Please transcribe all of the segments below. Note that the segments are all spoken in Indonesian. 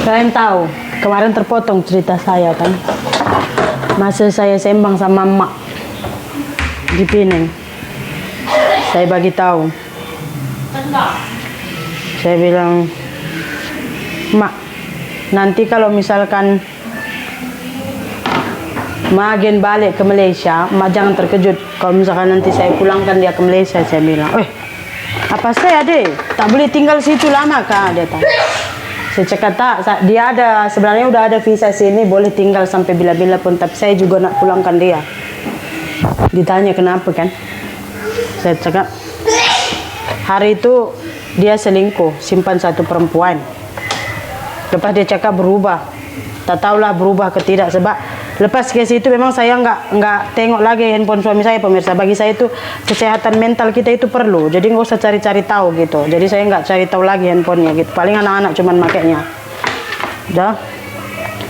Kalian tahu, kemarin terpotong cerita saya kan. Masa saya sembang sama emak di Pineng. Saya bagi tahu. Saya bilang, "Mak, nanti kalau misalkan Magen balik ke Malaysia, Mak jangan terkejut kalau misalkan nanti saya pulangkan dia ke Malaysia." Saya bilang, apa saya deh? Tak boleh tinggal situ lama kah? Dia tanya. Saya cakap tak, dia ada, sebenarnya udah ada visa sini, boleh tinggal sampai bila-bila pun, tapi saya juga nak pulangkan dia. Ditanya kenapa kan? Saya cakap, hari itu dia selingkuh, simpan satu perempuan. Lepas dia cakap berubah. Tak tahulah berubah ke tidak, sebab lepas ke situ memang saya nggak tengok lagi handphone suami saya, pemirsa. Bagi saya itu kesehatan mental kita itu perlu. Jadi nggak usah cari-cari tahu gitu. Jadi saya nggak cari tahu lagi handphonenya gitu. Paling anak-anak cuman makainya. Udah.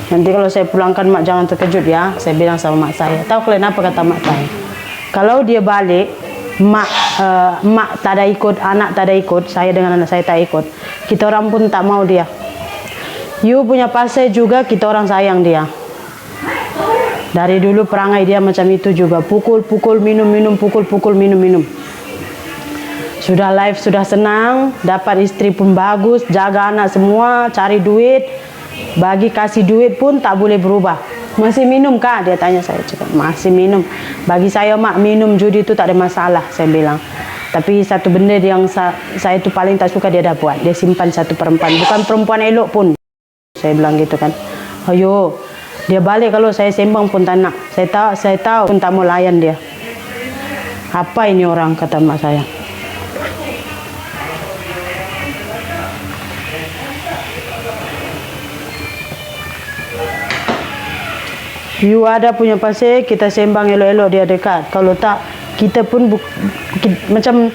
Nanti kalau saya pulangkan mak jangan terkejut ya. Saya bilang sama mak saya. Tahu kalian apa kata mak saya? Kalau dia balik, mak tak ada ikut, anak tak ada ikut, saya dengan anak saya tak ikut. Kita orang pun tak mau dia. You punya pasai juga, kita orang sayang dia. Dari dulu perangai dia macam itu juga. Pukul-pukul, minum-minum, pukul-pukul, minum-minum. Sudah life, sudah senang. Dapat istri pun bagus. Jaga anak semua. Cari duit. Bagi kasih duit pun tak boleh berubah. Masih minum kah? Dia tanya saya. Cakap, masih minum. Bagi saya mak, minum judi itu tak ada masalah. Saya bilang. Tapi satu benda yang saya itu paling tak suka dia dah buat. Dia simpan satu perempuan. Bukan perempuan elok pun. Saya bilang gitu kan. Ayo. Dia balik kalau saya sembang pun tak nak. Saya tahu pun tak mau layan dia. Apa ini orang, kata mak saya. You ada punya pasir, kita sembang elok-elok dia dekat. Kalau tak, kita pun macam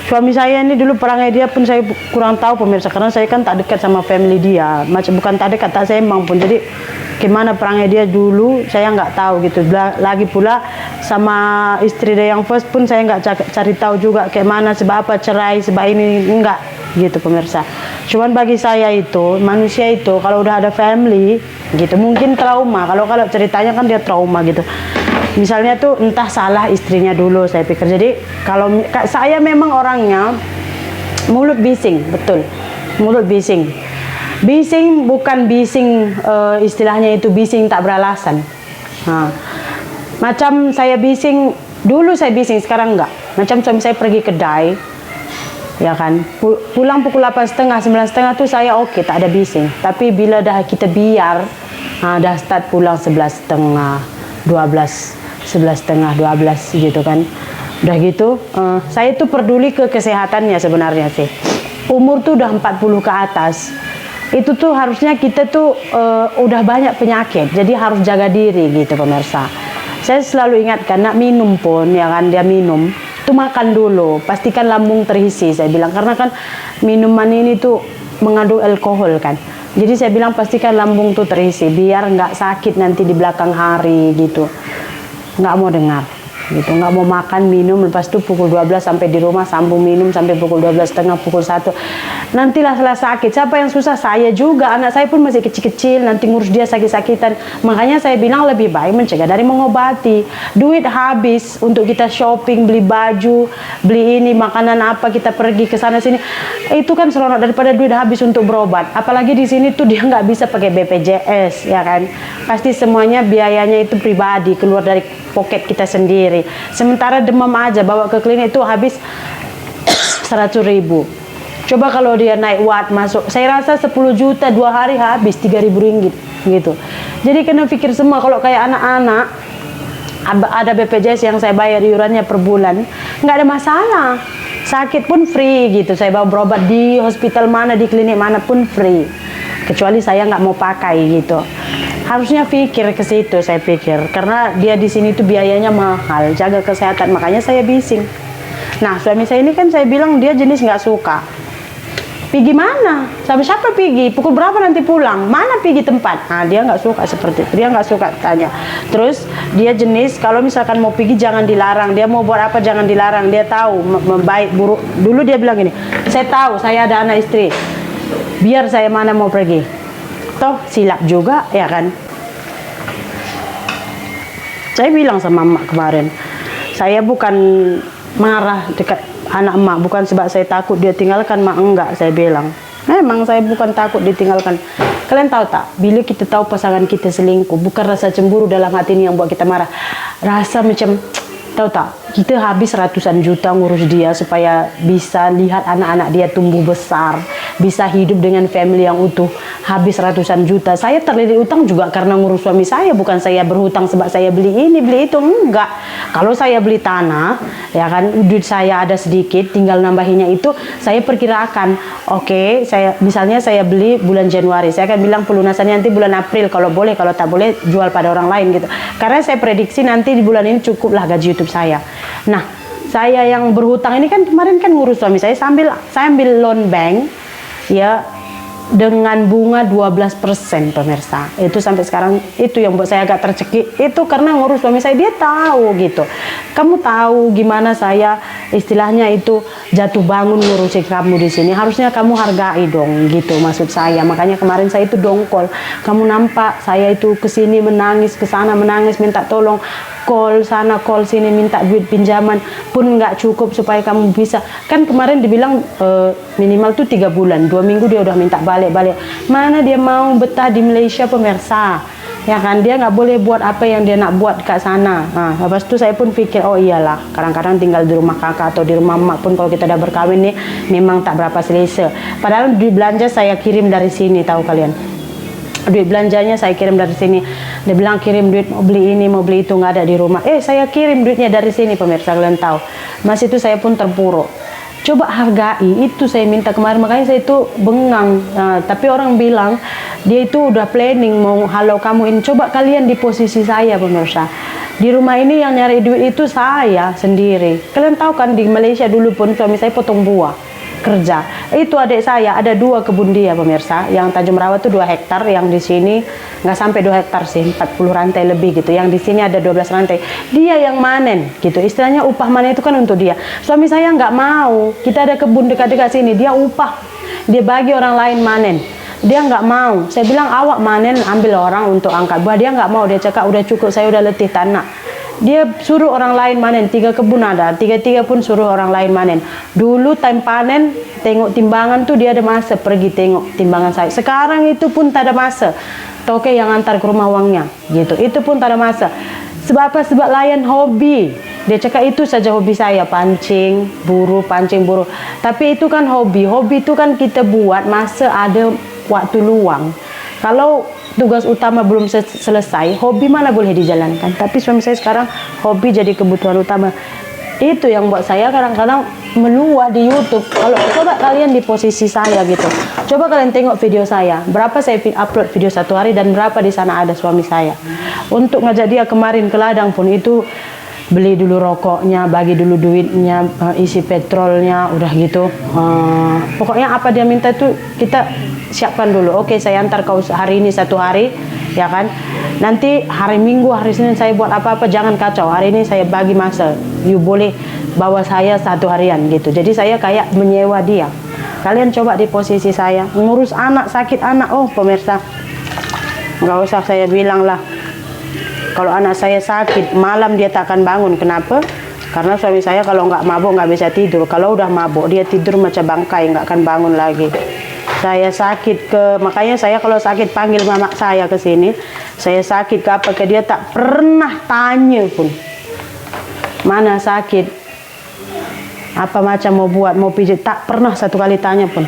suami saya ini dulu perangai dia pun saya kurang tahu pemirsa. Karena saya kan tak dekat sama family dia. Macam bukan tak dekat, tak sembang pun. Jadi gimana perangai dia dulu saya nggak tahu gitu. Lagi pula sama istri dia yang first pun saya nggak cari tahu juga kayak mana, sebab apa cerai, sebab ini enggak gitu pemirsa. Cuman bagi saya itu manusia itu kalau udah ada family gitu mungkin trauma. Kalau ceritanya kan dia trauma gitu. Misalnya tuh entah salah istrinya dulu saya pikir. Jadi kalau saya memang orangnya mulut bising, betul. Mulut bising. Bising bukan bising istilahnya itu bising tak beralasan. Macam saya bising, dulu saya bising, sekarang enggak. Macam suami saya pergi kedai, ya kan, pulang pukul 8.30, 9.30 tuh saya oke, tak ada bising. Tapi bila dah kita biar, dah start pulang 11.30, 12, 11.30, 12 gitu kan. Udah gitu, saya tuh peduli ke kesehatannya sebenarnya sih. Umur tuh udah 40 ke atas. Itu tuh harusnya kita tuh udah banyak penyakit, jadi harus jaga diri gitu pemirsa. Saya selalu ingatkan, nak minum pun ya kan, dia minum tuh makan dulu, pastikan lambung terisi saya bilang, karena kan minuman ini tuh mengandung alkohol kan. Jadi saya bilang pastikan lambung tuh terisi biar nggak sakit nanti di belakang hari gitu. Nggak mau dengar gitu, nggak mau makan minum, lepas itu pukul 12 sampai di rumah sambung minum sampai pukul 12.30, pukul 1 nantilah setelah sakit. Siapa yang susah? Saya juga, anak saya pun masih kecil-kecil, nanti ngurus dia sakit-sakitan. Makanya saya bilang lebih baik mencegah dari mengobati. Duit habis untuk kita shopping, beli baju, beli ini, makanan apa, kita pergi ke sana sini, itu kan seronok daripada duit habis untuk berobat. Apalagi di sini tuh dia nggak bisa pakai BPJS ya kan, pasti semuanya biayanya itu pribadi, keluar dari poket kita sendiri. Sementara demam aja bawa ke klinik itu habis 100.000. Coba kalau dia naik watt masuk, saya rasa 10 juta 2 hari habis 3.000 ringgit gitu. Jadi kena pikir semua. Kalau kayak anak-anak ada BPJS yang saya bayar iurannya per bulan, nggak ada masalah. Sakit pun free gitu. Saya bawa berobat di hospital mana, di klinik mana pun free. Kecuali saya nggak mau pakai gitu. Harusnya pikir ke situ, saya pikir. Karena dia di sini tuh biayanya mahal, jaga kesehatan. Makanya saya bising. Nah, suami saya ini kan saya bilang dia jenis nggak suka. Pergi mana? Sama siapa pergi? Pukul berapa nanti pulang? Mana pergi tempat? Nah, dia nggak suka seperti itu. Dia nggak suka tanya. Terus dia jenis kalau misalkan mau pergi jangan dilarang. Dia mau buat apa jangan dilarang. Dia tahu baik buruk. Dulu dia bilang gini, saya tahu saya ada anak istri. Biar saya mana mau pergi. toh silap juga ya kan. Saya bilang sama emak kemarin, saya bukan marah dekat anak emak, bukan sebab saya takut dia tinggalkan emak, enggak, saya bilang. Memang saya bukan takut ditinggalkan. Kalian tahu tak, bila kita tahu pasangan kita selingkuh, bukan rasa cemburu dalam hati ini yang buat kita marah. Rasa macam, tahu tak, kita habis ratusan juta ngurus dia supaya bisa lihat anak-anak dia tumbuh besar, bisa hidup dengan family yang utuh. Habis ratusan juta. Saya terlilit utang juga karena ngurus suami saya, bukan saya berhutang sebab saya beli ini, beli itu, enggak. Kalau saya beli tanah, ya kan, duit saya ada sedikit, tinggal nambahinnya itu, saya perkirakan, oke, misalnya saya beli bulan Januari, saya akan bilang pelunasannya nanti bulan April, kalau boleh, kalau tak boleh jual pada orang lain gitu. Karena saya prediksi nanti di bulan ini cukuplah gaji YouTube saya. Nah, saya yang berhutang ini kan kemarin kan ngurus suami saya sambil saya ambil loan bank, ya, dengan bunga 12% pemirsa. Itu sampai sekarang itu yang buat saya agak tercekik. Itu karena ngurus suami saya, dia tahu gitu. Kamu tahu gimana saya istilahnya itu jatuh bangun ngurusin kamu di sini. Harusnya kamu hargai dong gitu maksud saya. Makanya kemarin saya itu dongkol. Kamu nampak saya itu kesini menangis, ke sana menangis minta tolong. Call sana, call sini, minta duit pinjaman pun nggak cukup supaya kamu bisa. Kan kemarin dibilang minimal tuh 3 bulan, 2 minggu dia udah minta balik. Mana dia mau betah di Malaysia pemirsa, ya kan, dia nggak boleh buat apa yang dia nak buat kat sana. Nah, lepas itu saya pun pikir, oh iyalah, kadang-kadang tinggal di rumah kakak atau di rumah emak pun kalau kita udah berkawin nih memang tak berapa selesa. Padahal duit belanja saya kirim dari sini, tahu kalian. Duit belanjanya saya kirim dari sini. Dia bilang kirim duit mau beli ini mau beli itu, nggak ada di rumah. Saya kirim duitnya dari sini pemirsa, kalian tahu. Mas itu saya pun terpuruk. Coba hargai, itu saya minta kemarin, makanya saya itu bengang. Tapi orang bilang dia itu udah planning mau halau kamu ini. Coba kalian di posisi saya pemirsa. Di rumah ini yang nyari duit itu saya sendiri. Kalian tahu kan di Malaysia dulu pun suami saya potong buah kerja. Itu adik saya ada 2 kebun dia pemirsa. Yang Tanjung Merawat itu 2 hektar, yang di sini nggak sampai 2 hektar sih, 40 rantai lebih gitu. Yang di sini ada 12 rantai. Dia yang manen gitu. Istilahnya upah manen itu kan untuk dia. Suami saya nggak mau. Kita ada kebun dekat-dekat sini, dia upah. Dia bagi orang lain manen. Dia nggak mau. Saya bilang awak manen ambil orang untuk angkat buah. Dia nggak mau. Dia cakap udah cukup, saya udah letih tanah. Dia suruh orang lain manen, 3 kebun ada, 3 pun suruh orang lain manen. Dulu time panen, tengok timbangan tuh dia ada masa pergi tengok timbangan saya. Sekarang itu pun tak ada masa. Toke yang antar ke rumah uangnya, gitu. Itu pun tak ada masa. Sebab apa? Sebab layan hobi. Dia cakap itu saja hobi saya, pancing buru. Tapi itu kan hobi. Hobi itu kan kita buat masa ada waktu luang. Kalau tugas utama belum selesai, hobi mana boleh dijalankan. Tapi suami saya sekarang hobi jadi kebutuhan utama. Itu yang buat saya kadang-kadang meluap di YouTube. Kalau coba kalian di posisi saya gitu, coba kalian tengok video saya, berapa saya upload video 1 hari dan berapa di sana ada suami saya. Untuk ngajak dia kemarin ke ladang pun itu beli dulu rokoknya, bagi dulu duitnya, isi petrolnya, udah gitu. Pokoknya apa dia minta itu kita siapkan dulu. Oke, saya antar kau hari ini 1 hari, ya kan. Nanti hari Minggu, hari Senin saya buat apa-apa, jangan kacau. Hari ini saya bagi masa, you boleh bawa saya 1 harian gitu. Jadi saya kayak menyewa dia. Kalian coba di posisi saya, ngurus anak, sakit anak, oh pemirsa, nggak usah saya bilang lah. Kalau anak saya sakit, malam dia tak akan bangun. Kenapa? Karena suami saya kalau nggak mabuk nggak bisa tidur. Kalau udah mabuk, dia tidur macam bangkai, nggak akan bangun lagi. Saya sakit makanya saya kalau sakit panggil mama saya ke sini. Saya sakit ke apa ke dia tak pernah tanya pun. Mana sakit? Apa macam mau buat, mau pijit, tak pernah 1 kali tanya pun.